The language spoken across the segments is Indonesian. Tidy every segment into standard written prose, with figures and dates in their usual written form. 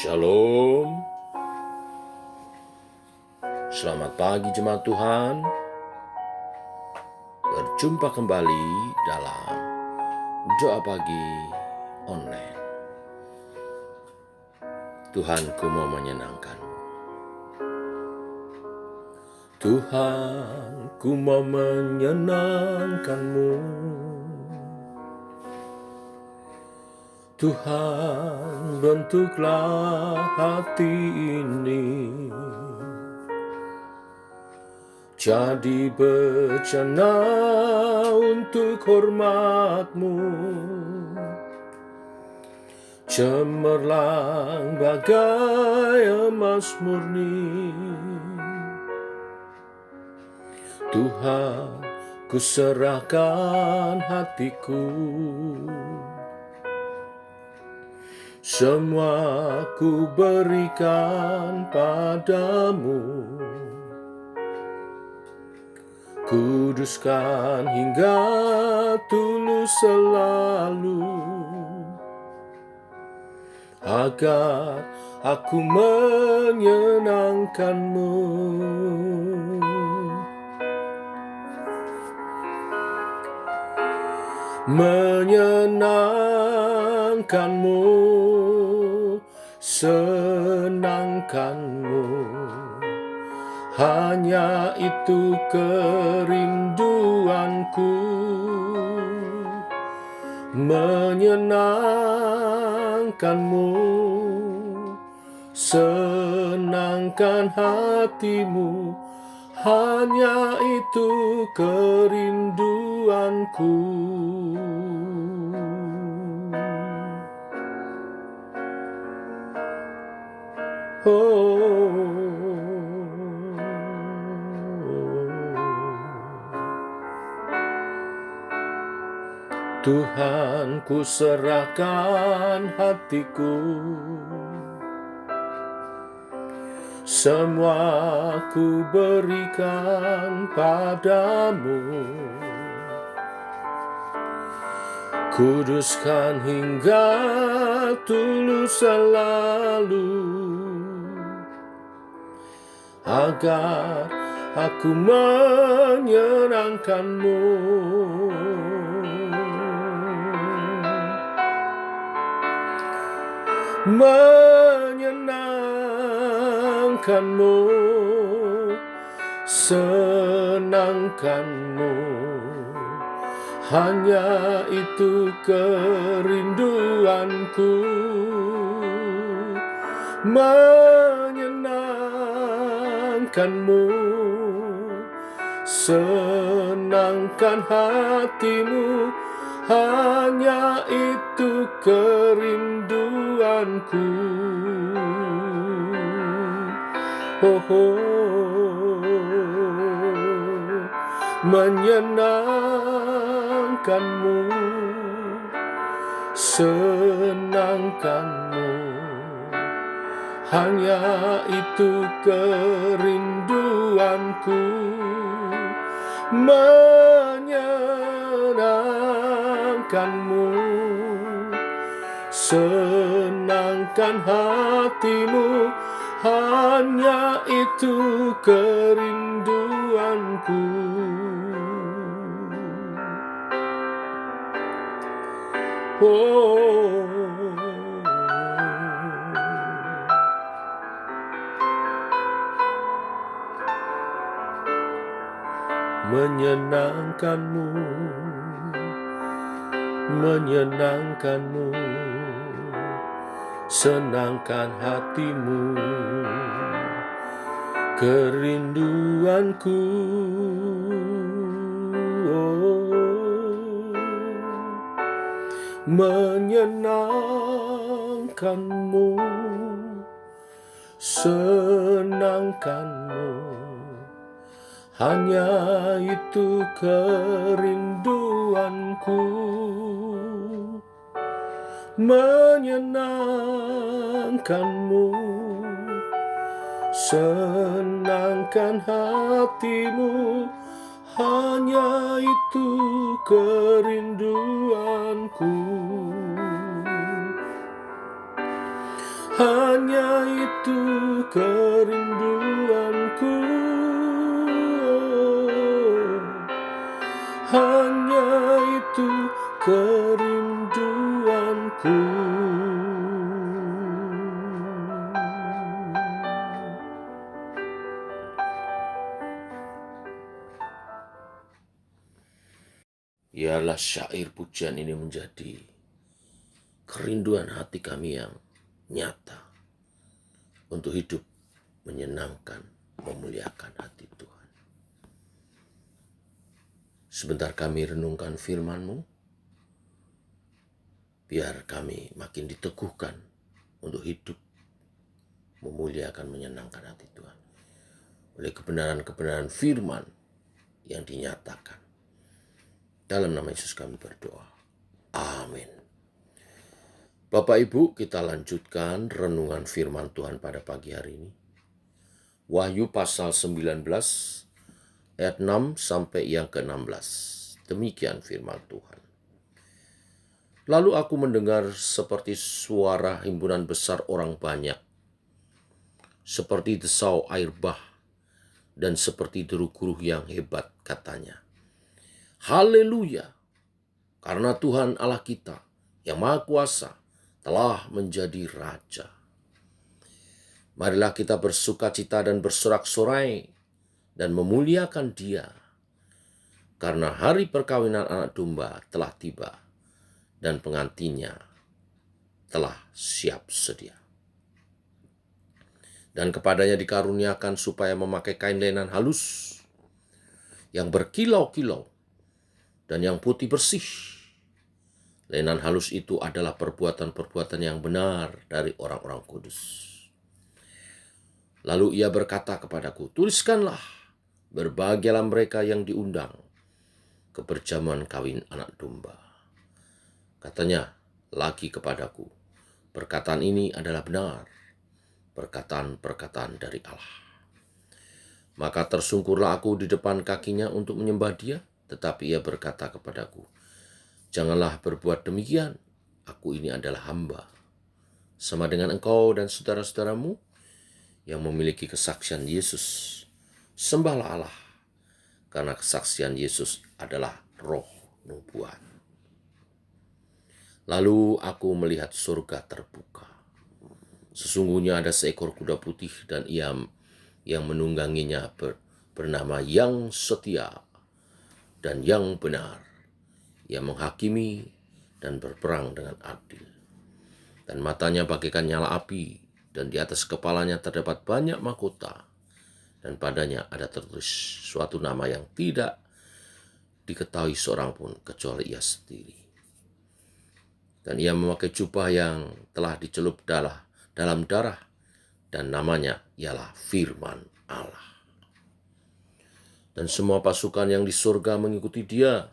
Shalom. Selamat pagi jemaat Tuhan. Berjumpa kembali dalam doa pagi online. Tuhanku mau menyenangkanmu. Tuhanku mau menyenangkanmu. Tuhan, bentuklah hati ini jadi bejana untuk hormat-Mu, cemerlang bagai emas murni. Tuhan, ku serahkan hatiku, semua ku berikan padamu. Kuduskan hingga tulus selalu, agar aku menyenangkan-Mu. Menyenangkan-Mu, senangkan-Mu, hanya itu kerinduanku. Menyenangkan-Mu, senangkan hatimu, hanya itu kerinduanku. Tuhan, ku serahkan hatiku, semua ku berikan padamu. Kuduskan hingga tulus selalu, agar aku menyenangkan-Mu. Menyenangkan-Mu, senangkan-Mu, hanya itu kerinduanku. Menyenangkan-Mu, senangkan hatimu, hanya itu kerinduanku. Menyenangkan-Mu, senangkan-Mu, hanya itu kerinduanku. Menyenangkan-Mu, senangkan hatimu, hanya itu kerinduanku. Menyenangkan-Mu, menyenangkan-Mu, senangkan hatimu, kerinduanku. Menyenangkan-Mu, senangkan-Mu, hanya itu kerinduanku. Menyenangkan-Mu, senangkan hatimu, hanya itu kerinduanku. Hanya kerinduanku, hanya itu kerinduanku. Biarlah syair pujian ini menjadi kerinduan hati kami yang nyata untuk hidup menyenangkan, memuliakan hati Tuhan. Sebentar kami renungkan firman-Mu, biar kami makin diteguhkan untuk hidup memuliakan, menyenangkan hati Tuhan oleh kebenaran-kebenaran firman yang dinyatakan. Dalam nama Yesus kami berdoa. Amin. Bapak Ibu, kita lanjutkan renungan firman Tuhan pada pagi hari ini. Wahyu pasal 19 ayat 6 sampai yang ke-16. Demikian firman Tuhan. Lalu aku mendengar seperti suara himpunan besar orang banyak, seperti desau air bah, dan seperti deru guruh yang hebat, katanya, Haleluya, karena Tuhan Allah kita yang Maha Kuasa telah menjadi Raja. Marilah kita bersukacita dan bersorak-sorai dan memuliakan Dia, karena hari perkawinan anak domba telah tiba dan pengantinnya telah siap sedia. Dan kepadanya dikaruniakan supaya memakai kain lenan halus yang berkilau-kilau dan yang putih bersih. Lenan halus itu adalah perbuatan-perbuatan yang benar dari orang-orang kudus. Lalu ia berkata kepadaku, tuliskanlah, berbahagialah mereka yang diundang ke perjamuan kawin anak domba. Katanya lagi kepadaku, perkataan ini adalah benar, perkataan-perkataan dari Allah. Maka tersungkurlah aku di depan kakinya untuk menyembah Dia, tetapi ia berkata kepadaku, janganlah berbuat demikian, aku ini adalah hamba, sama dengan engkau dan saudara-saudaramu yang memiliki kesaksian Yesus. Sembahlah Allah, karena kesaksian Yesus adalah roh nubuat. Lalu aku melihat surga terbuka. Sesungguhnya ada seekor kuda putih dan ia yang menungganginya bernama Yang Setia dan Yang Benar. Ia menghakimi dan berperang dengan adil. Dan matanya bagaikan nyala api, dan di atas kepalanya terdapat banyak mahkota, dan padanya ada tertulis suatu nama yang tidak diketahui seorang pun kecuali ia sendiri. Dan ia memakai jubah yang telah dicelup dalam darah, dan namanya ialah Firman Allah. Dan semua pasukan yang di surga mengikuti Dia.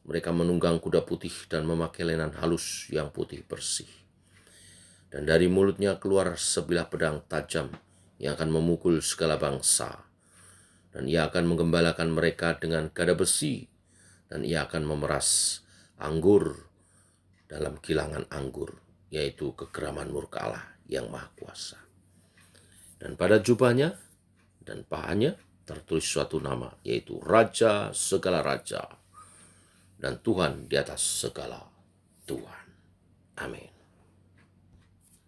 Mereka menunggang kuda putih dan memakai lenan halus yang putih bersih. Dan dari mulutnya keluar sebilah pedang tajam yang akan memukul segala bangsa. Dan ia akan menggembalakan mereka dengan gada besi, dan ia akan memeras anggur dalam kilangan anggur, yaitu kekeraman murka Allah yang Maha Kuasa. Dan pada jubahnya dan pahanya tertulis suatu nama, yaitu Raja segala raja dan Tuhan di atas segala Tuhan. Amin.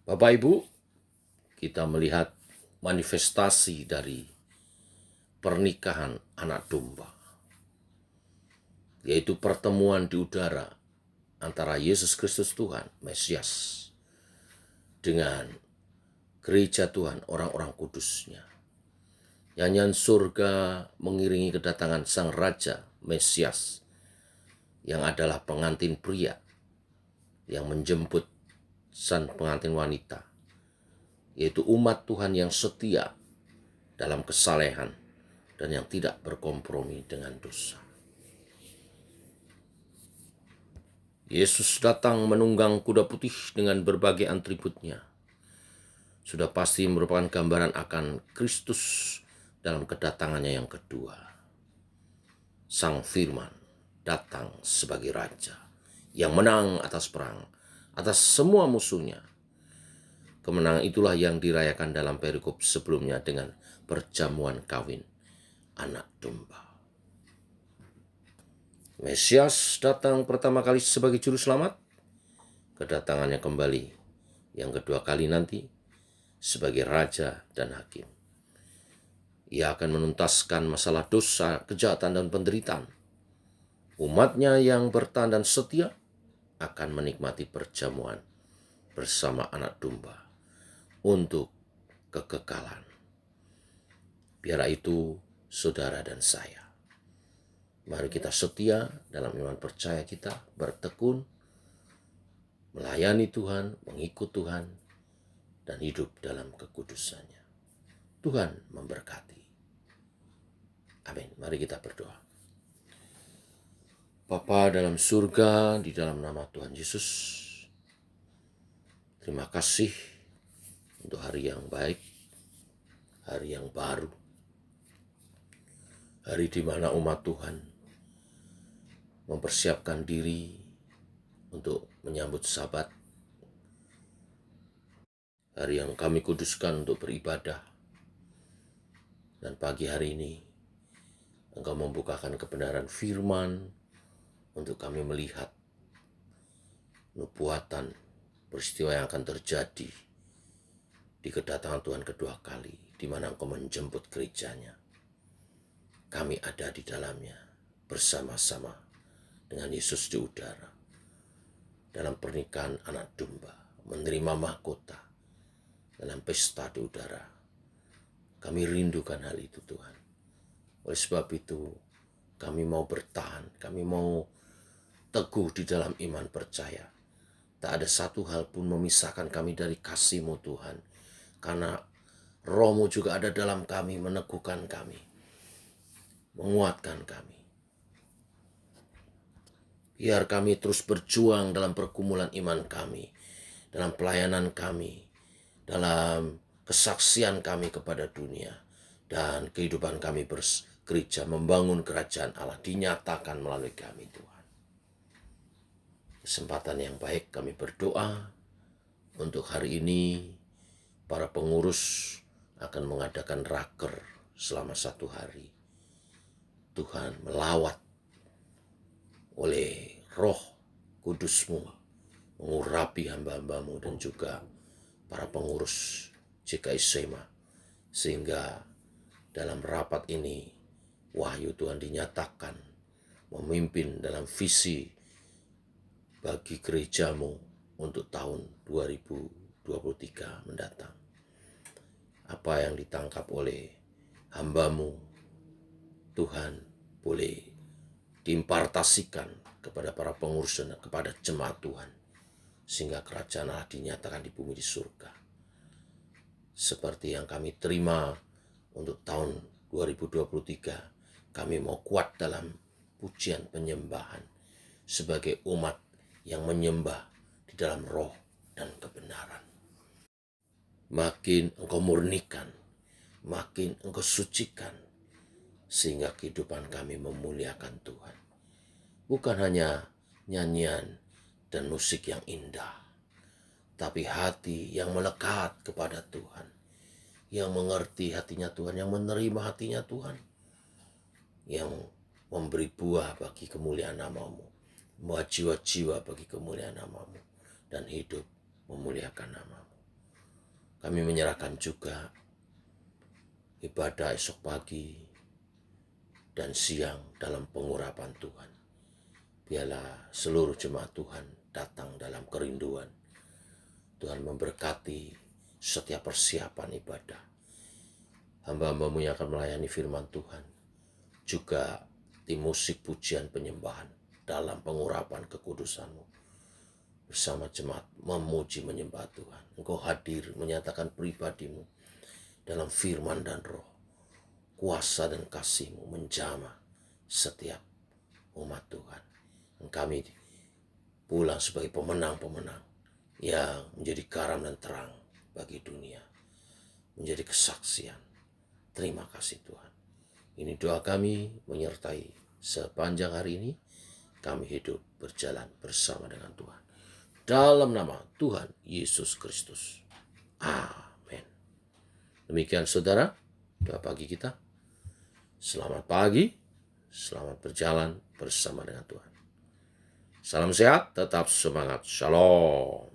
Bapak Ibu, kita melihat manifestasi dari pernikahan anak domba, yaitu pertemuan di udara antara Yesus Kristus Tuhan, Mesias, dengan gereja Tuhan, orang-orang kudusnya. Nyanyian surga mengiringi kedatangan Sang Raja, Mesias, yang adalah pengantin pria, yang menjemput sang pengantin wanita, yaitu umat Tuhan yang setia dalam kesalehan dan yang tidak berkompromi dengan dosa. Yesus datang menunggang kuda putih dengan berbagai atributnya. Sudah pasti merupakan gambaran akan Kristus dalam kedatangannya yang kedua. Sang Firman datang sebagai Raja yang menang atas perang, atas semua musuhnya. Kemenangan itulah yang dirayakan dalam perikop sebelumnya dengan perjamuan kawin anak domba. Mesias datang pertama kali sebagai juru selamat, kedatangannya kembali yang kedua kali nanti sebagai raja dan hakim. Ia akan menuntaskan masalah dosa, kejahatan, dan penderitaan. Umatnya yang bertahan dan setia akan menikmati perjamuan bersama anak domba untuk kekekalan. Biarlah itu saudara dan saya. Mari kita setia dalam iman percaya kita, bertekun, melayani Tuhan, mengikut Tuhan, dan hidup dalam kekudusannya. Tuhan memberkati. Amin. Mari kita berdoa. Bapa dalam surga, di dalam nama Tuhan Yesus, terima kasih untuk hari yang baik, hari yang baru, hari di mana umat Tuhan mempersiapkan diri untuk menyambut Sabat, hari yang kami kuduskan untuk beribadah. Dan pagi hari ini, Engkau membukakan kebenaran firman untuk kami melihat nubuatan peristiwa yang akan terjadi di kedatangan Tuhan kedua kali, di mana Engkau menjemput gerejanya. Kami ada di dalamnya bersama-sama dengan Yesus di udara, dalam pernikahan anak domba, menerima mahkota dalam pesta di udara. Kami rindukan hal itu, Tuhan. Oleh sebab itu, kami mau bertahan, kami mau teguh di dalam iman percaya. Tak ada satu hal pun memisahkan kami dari kasih-Mu, Tuhan. Karena Roh-Mu juga ada dalam kami, meneguhkan kami, menguatkan kami. Biar kami terus berjuang dalam pergumulan iman kami, dalam pelayanan kami, dalam kesaksian kami kepada dunia, dan kehidupan kami bergereja membangun kerajaan Allah dinyatakan melalui kami, Tuhan. Kesempatan yang baik kami berdoa untuk hari ini. Para pengurus akan mengadakan raker selama 1 hari. Tuhan melawat oleh Roh Kudus-Mu, mengurapi hamba-hamba-Mu dan juga para pengurus GKI SEMA, sehingga dalam rapat ini wahyu Tuhan dinyatakan memimpin dalam visi bagi gereja-Mu untuk tahun 2023 mendatang. Apa yang ditangkap oleh hamba-Mu, Tuhan, boleh diimpartasikan kepada para pengurus dan kepada jemaat Tuhan, sehingga kerajaan Allah dinyatakan di bumi di surga. Seperti yang kami terima untuk tahun 2023, kami mau kuat dalam pujian penyembahan sebagai umat yang menyembah di dalam roh dan kebenaran. Makin Engkau murnikan, makin Engkau sucikan, sehingga kehidupan kami memuliakan Tuhan. Bukan hanya nyanyian dan musik yang indah, tapi hati yang melekat kepada Tuhan, yang mengerti hatinya Tuhan, yang menerima hatinya Tuhan, yang memberi buah bagi kemuliaan nama-Mu, membawa jiwa-jiwa bagi kemuliaan nama-Mu, dan hidup memuliakan nama-Mu. Kami menyerahkan juga ibadah esok pagi dan siang dalam pengurapan Tuhan. Biarlah seluruh jemaat Tuhan datang dalam kerinduan. Tuhan memberkati setiap persiapan ibadah. Hamba-hamba-Mu yang akan melayani firman Tuhan, juga tim musik pujian penyembahan dalam pengurapan kekudusan-Mu, bersama jemaat memuji menyembah Tuhan. Engkau hadir menyatakan pribadi-Mu dalam firman dan roh. Kuasa dan kasih-Mu menjamah setiap umat Tuhan. Dan kami pulang sebagai pemenang-pemenang yang menjadi garam dan terang bagi dunia, menjadi kesaksian. Terima kasih Tuhan. Ini doa kami menyertai sepanjang hari ini. Kami hidup berjalan bersama dengan Tuhan. Dalam nama Tuhan Yesus Kristus. Amin. Demikian saudara, doa pagi kita. Selamat pagi, selamat berjalan bersama dengan Tuhan. Salam sehat, tetap semangat. Shalom.